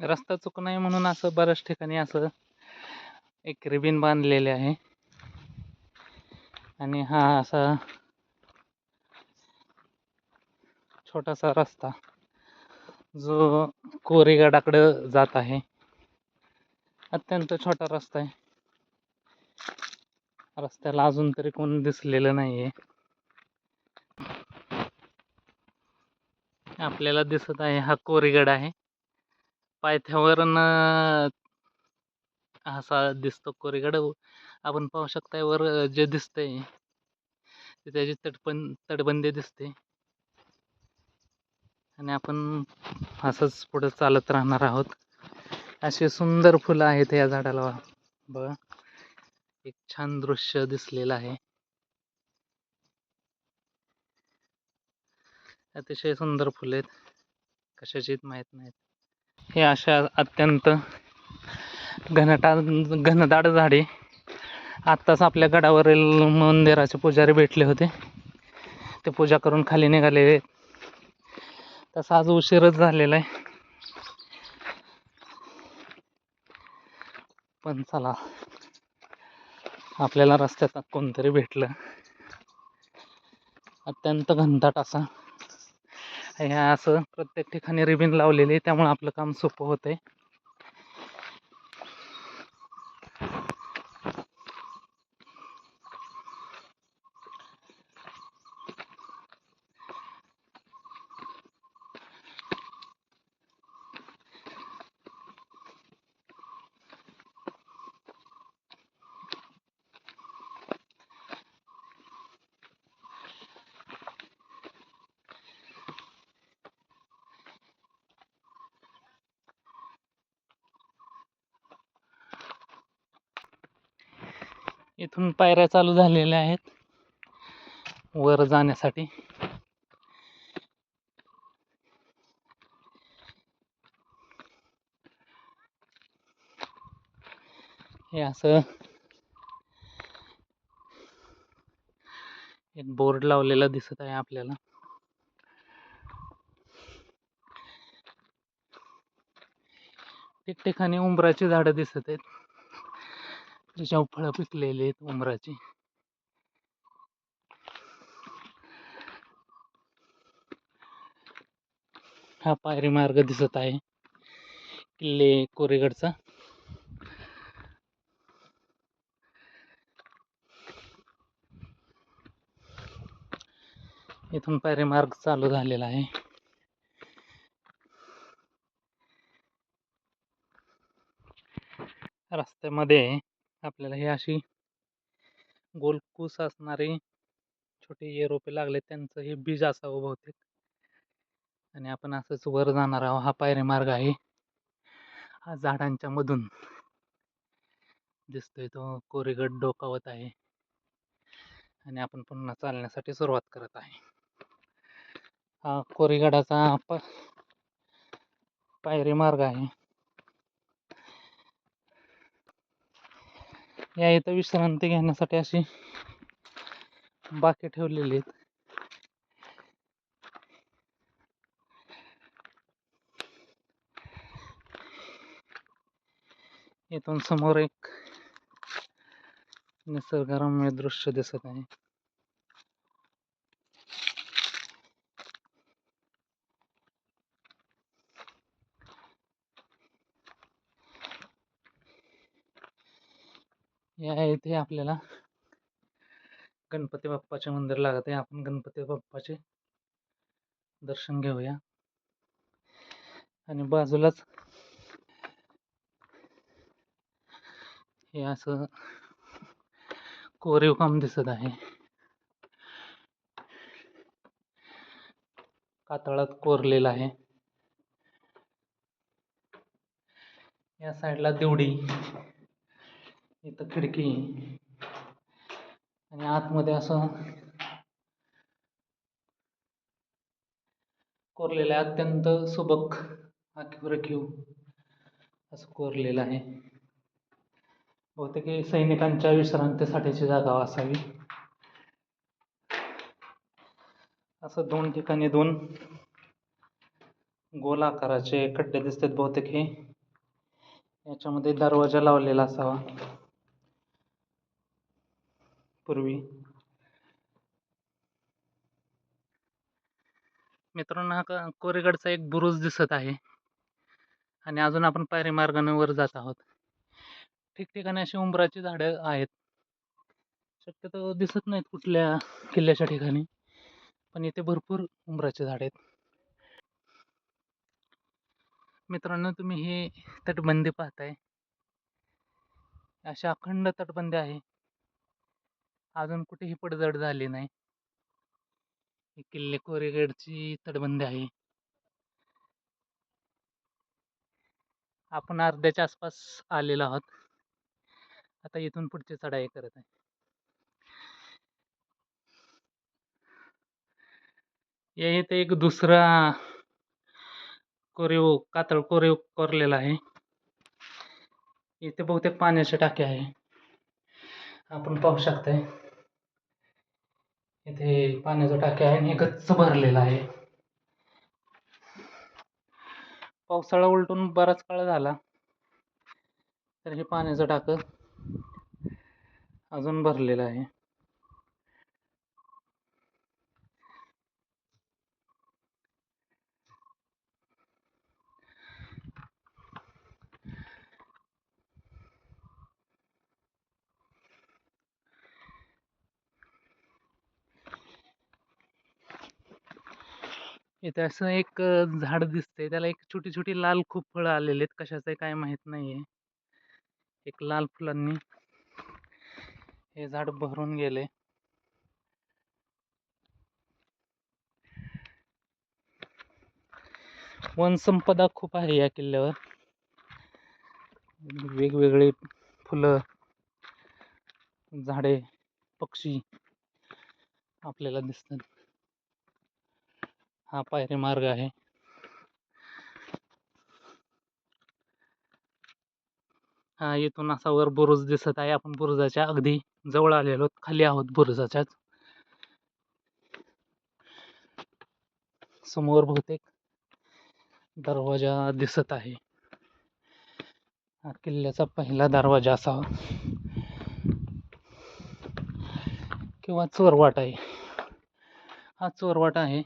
रस्ता चुक नाही म्हणून असं बऱ्याच ठिकाणी असं एक रिबीन बांधलेले आहे. आणि हा असा छोटासा रस्ता जो कोरेगाडाकडं जात आहे. अत्यंत छोटा रस्ता आहे. रस्त्याला अजून तरी कोण दिसलेलं नाहीये. आपल्याला दिसत आहे हा कोरेगड आहे. पायथ्यावरून असा दिसतो कोरेगड. आपण पाहू शकता वर जे दिसतंय ते त्याची तटबंदी दिसते. आणि आपण असंच पुढे चालत राहणार आहोत. असे सुंदर फुलं आहेत या झाडाला बघा. एक छान दृश्य दिसलेलं आहे. अतिशय सुंदर फुले आहेत. कशाचीच माहीत नाहीत. हे अशा अत्यंत घनदाट झाडे. आत्ताच आपल्या गडावरील मंदिराचे पुजारी भेटले होते. ते पूजा करून खाली निघालेले. तसा आज उशीरच झालेला आहे. पण चला, आपल्याला रस्त्यात कोणतरी भेटलं. अत्यंत घनदाट असा हे असं प्रत्येक ठिकाणी रिबीन लावलेली, त्यामुळे आपलं काम सोपं होतंय. इथून पायऱ्या चालू झालेल्या आहेत वर जाण्यासाठी. हे असं एक बोर्ड लावलेला दिसत आहे आपल्याला. ठिकठिकाणी उंबराची झाडं दिसत आहेत, त्याच्यावर फळं पिकलेली आहेत उंबराची. हा पायरी मार्ग दिसत आहे किल्ले कोरेगडचा. इथून पायरी मार्ग चालू झालेला आहे. रस्त्यामध्ये आपल्याला हे अशी गोलकूस असणारे छोटे रोपे लागले, त्यांचं हे बीज असावं बहुतेक. आणि आपण असंच वर जाणार आहोत. हा पायरी मार्ग आहे. हा झाडांच्या मधून दिसतोय तो कोरेगड डोकावत आहे. आणि आपण पुन्हा चालण्यासाठी सुरुवात करत आहे. हा कोरेगडाचा पायरी मार्ग आहे. या इथं विश्रांती घेण्यासाठी अशी बाके ठेवलेली आहेत. इथून समोर एक निसर्गरम्य दृश्य दिसत आहे. या इथे आपल्याला गणपती बाप्पाचे मंदिर लागत आहे. आपण गणपती बाप्पाचे दर्शन घेऊया. आणि बाजूलाच हे असं कोरीव काम दिसत आहे. कातळात कोरलेलं आहे. या साईडला दिवडी, इथं खिडकी आणि आतमध्ये असं कोरलेलं आहे. अत्यंत सुबक आखीव असं कोरलेलं आहे. बहुतेक ही सैनिकांच्या विश्रांतीसाठीची जागा असावी. असं दोन ठिकाणी दोन गोल आकाराचे खड्डे दिसतात. बहुतेक हे याच्यामध्ये दरवाजा लावलेला असावा पूर्वी. मित्रांनो, हा कोरेगडचा एक बुरुज दिसत आहे आणि अजून आपण पायरी मार्गाने वर जात आहोत. ठिकठिकाणी अशी उंबराची झाडं आहेत. शक्यतो दिसत नाहीत कुठल्या किल्ल्याच्या ठिकाणी, पण इथे भरपूर उंबराची झाडे आहेत. मित्रांनो, तुम्ही ही तटबंदी पाहताय, अशी अखंड तटबंदी आहे. अजून कुठेही पडझड झाली नाही. ही किल्ले कोरेगडची तटबंदी आहे. आपण अर्ध्याच्या आसपास आलेलो आहोत. आता इथून पुढची चढाई करत आहे. या इथे एक दुसरा कातळ कोरीव कोरलेला आहे. इथे बहुतेक पाण्याची टाकी आहे. आपण पाहू शकताय, इथे पाण्याचं टाकी आहे आणि हे गच्च भरलेलं आहे. पावसाळा उलटून बराच काळ झाला, तर हे पाण्याचं टाकं अजून भरलेलं आहे. इथे असं एक झाड दिसतंय, त्याला एक छोटी छोटी लाल खूप फळं आलेली आहेत. कशाचं आहे काय माहित नाहीये. एक लाल फुलांनी हे झाड भरून गेले. वनसंपदा खूप आहे या किल्ल्यावर. वेगवेगळे फुलं, झाडे, पक्षी आपल्याला दिसतात. हा पायरी मार्ग आहे. हा इथून असा वर बुरुज दिसत आहे. आपण बुरुजाच्या अगदी जवळ आलेलो, खाली आहोत बुरुजाच्याच. समोर बहुतेक दरवाजा दिसत आहे. हा किल्ल्याचा पहिला दरवाजा असावा किंवा चोरवाट आहे. हा चोरवाट आहे.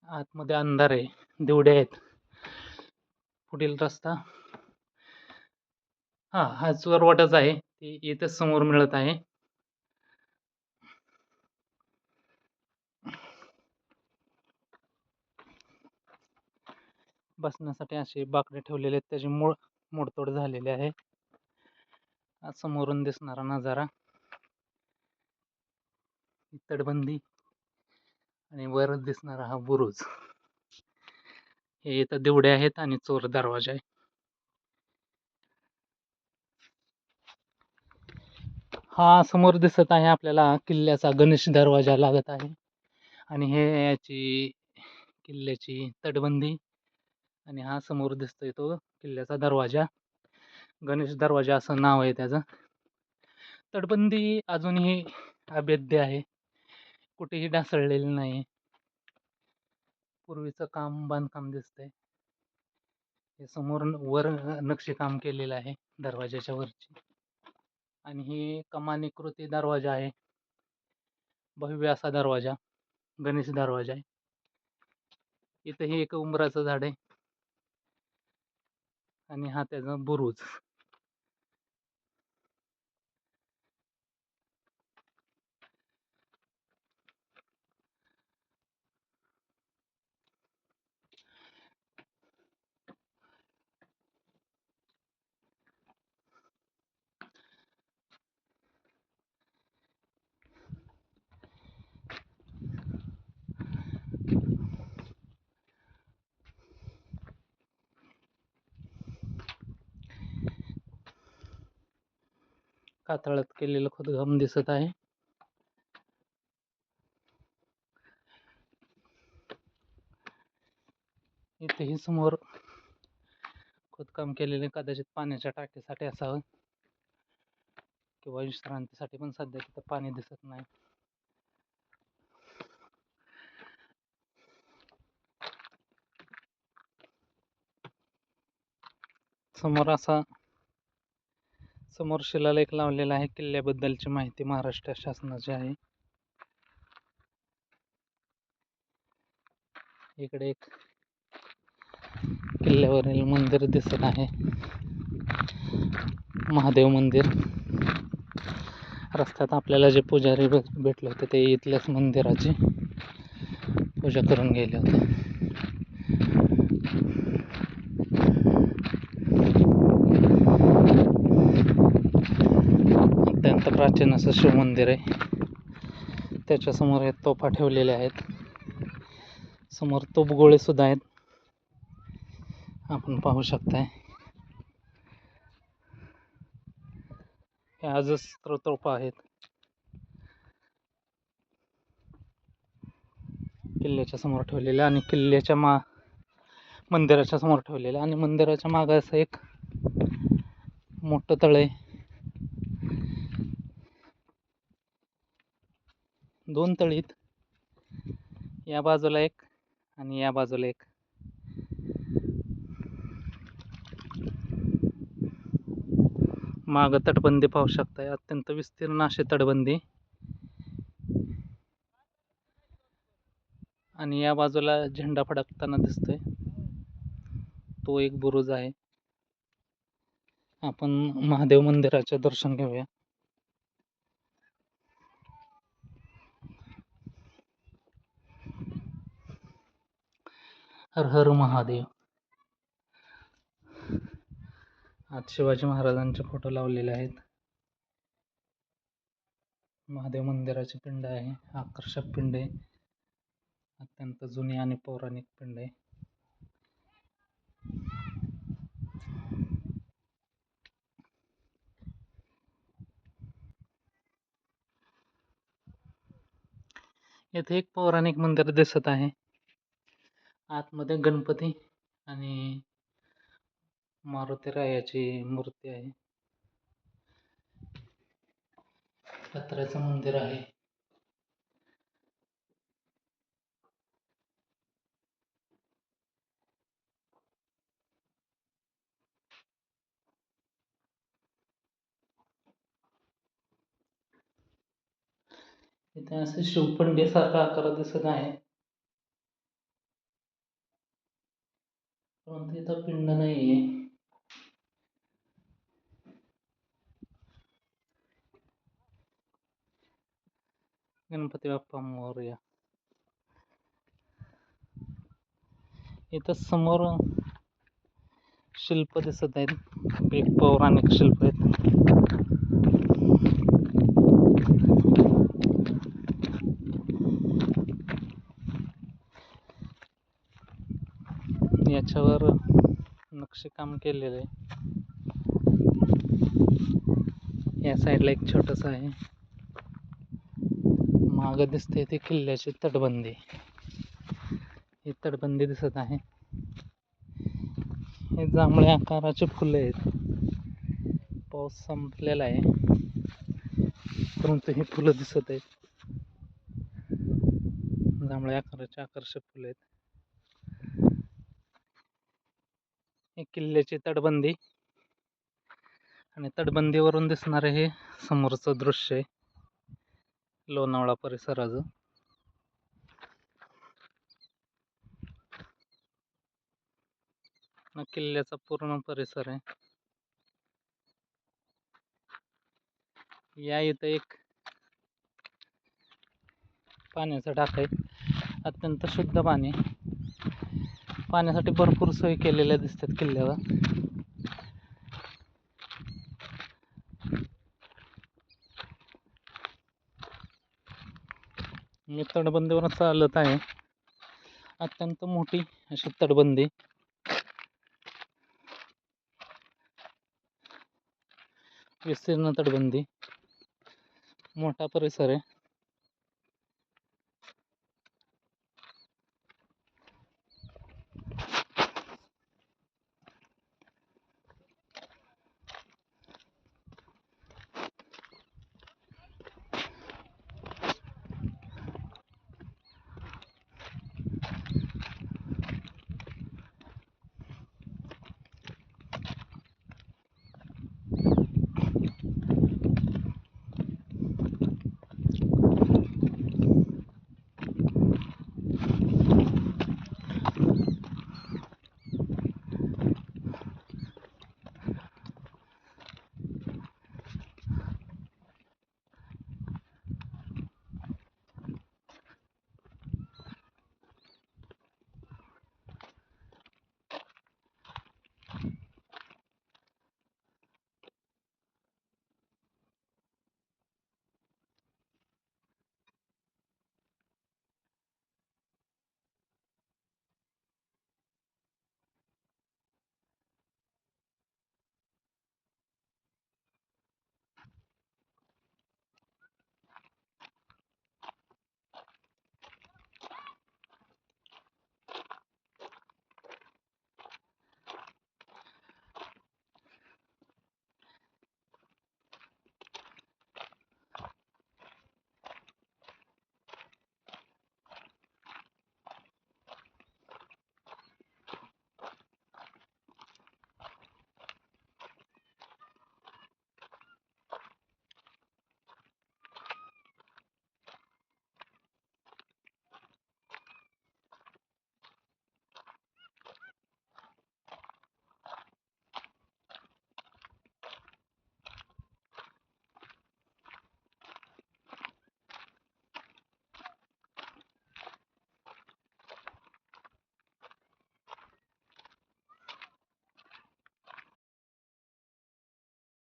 आतमध्ये अंधार आहे, दिवड्या आहेत. पुढील रस्ता हा चोरवाटच आहे. ते इथेच समोर मिळत आहे. बसण्यासाठी असे बाकडे ठेवलेले आहेत, त्याची मोडतोड झालेली आहे. समोरून दिसणारा नजारा, तटबंदी आणि वर दिसणारा हा बुरुज. हे इथं दिवडे आहेत आणि चोर दरवाजा आहे. हा समोर दिसत आहे आपल्याला किल्ल्याचा गणेश दरवाजा लागत आहे आणि हे याची किल्ल्याची तटबंदी आणि हा समोर दिसतोय तो किल्ल्याचा दरवाजा. गणेश दरवाजा असं नाव आहे त्याचं. तटबंदी अजूनही अभेद्य आहे, कुठेही ढासळलेली नाही. पूर्वीचं बांधकाम दिसतंय. हे समोर वर नक्षीकाम केलेलं आहे दरवाजाच्या वरची. आणि ही कमानीकृती दरवाजा आहे, भव्य असा दरवाजा, गणेश दरवाजा आहे. इथंही एक उंबराचं झाड आहे आणि हा त्याचा बुरुज. कातळात केलेलं खोदकाम दिसत आहे. इथेही समोर खोदकाम केलेले कदाचित पाण्याच्या टाकीसाठी असावं किंवा विश्रांतीसाठी, पण सध्या तिथं पाणी दिसत नाही. समोर शिलालेख लावलेला आहे. किल्ल्याबद्दलची माहिती महाराष्ट्र शासनाची आहे. इकडे एक किल्ल्यावरील मंदिर दिसत आहे, महादेव मंदिर. रस्त्यात आपल्याला जे पुजारी भेटले होते ते इथल्याच मंदिराची पूजा करून गेले होते. अत्यंत प्राचीन असं शिवमंदिर आहे. त्याच्यासमोर हे तोफा ठेवलेल्या आहेत. समोर तोफगोळे सुद्धा आहेत, आपण पाहू शकताय. हे अजस्त्र तोफा आहेत किल्ल्याच्या समोर ठेवलेल्या, आणि किल्ल्याच्या मंदिराच्या समोर ठेवलेल्या. आणि मंदिराच्या मागे असं एक मोठं तळ आहे. 2 तळीत, या बाजूला एक आणि या बाजूला एक. माग तटबंदी पाहू शकताय, अत्यंत विस्तीर्ण अशी तटबंदी. आणि या बाजूला झेंडा फडकताना दिसतोय, तो एक बुरुज आहे. आपण महादेव मंदिराचे दर्शन घेऊया. हर हर महादेव. आज शिवाजी महाराजांचे फोटो लावलेले आहेत. महादेव मंदिराची पिंड आहे, आकर्षक पिंड आहे, अत्यंत जुनी आणि पौराणिक पिंड आहे. येथे एक पौराणिक मंदिर दिसत आहे. आतमध्ये गणपती आणि मारुतीरायाची मूर्ती आहे. पत्र्याचं मंदिर आहे. इथे असे शिवपिंडीसारखा आकार दिसत आहे, परंतु इथं पिंड नाहीये. गणपती बाप्पा मोरया. इथं समोर शिल्प दिसत आहेत, एक पौराणिक शिल्प आहेत. याच्यावर नक्षीकाम केलेलं आहे. या साईडला एक छोटस आहे. माग दिसते ती किल्ल्याची तटबंदी. ही तटबंदी दिसत आहे. हे जांभळ्या आकाराचे फुले आहेत. पाऊस संपलेला आहे, परंतु ही फुलं दिसत आहेत. जांभळ्या आकाराचे आकर्षक फुले आहेत. ही किल्ल्याची तटबंदी, आणि तटबंदीवरून दिसणारे हे समोरचं दृश्य आहे लोणावळा परिसराचं. किल्ल्याचा पूर्ण परिसर आहे. या इथं एक पाण्याचा टाक आहे, अत्यंत शुद्ध पाणी. पाण्यासाठी भरपूर सोयी केलेल्या दिसतात किल्ल्यावर. मी तटबंदीवर चालत आहे. अत्यंत मोठी अशी तटबंदी, विस्तीर्ण तटबंदी, मोठा परिसर आहे.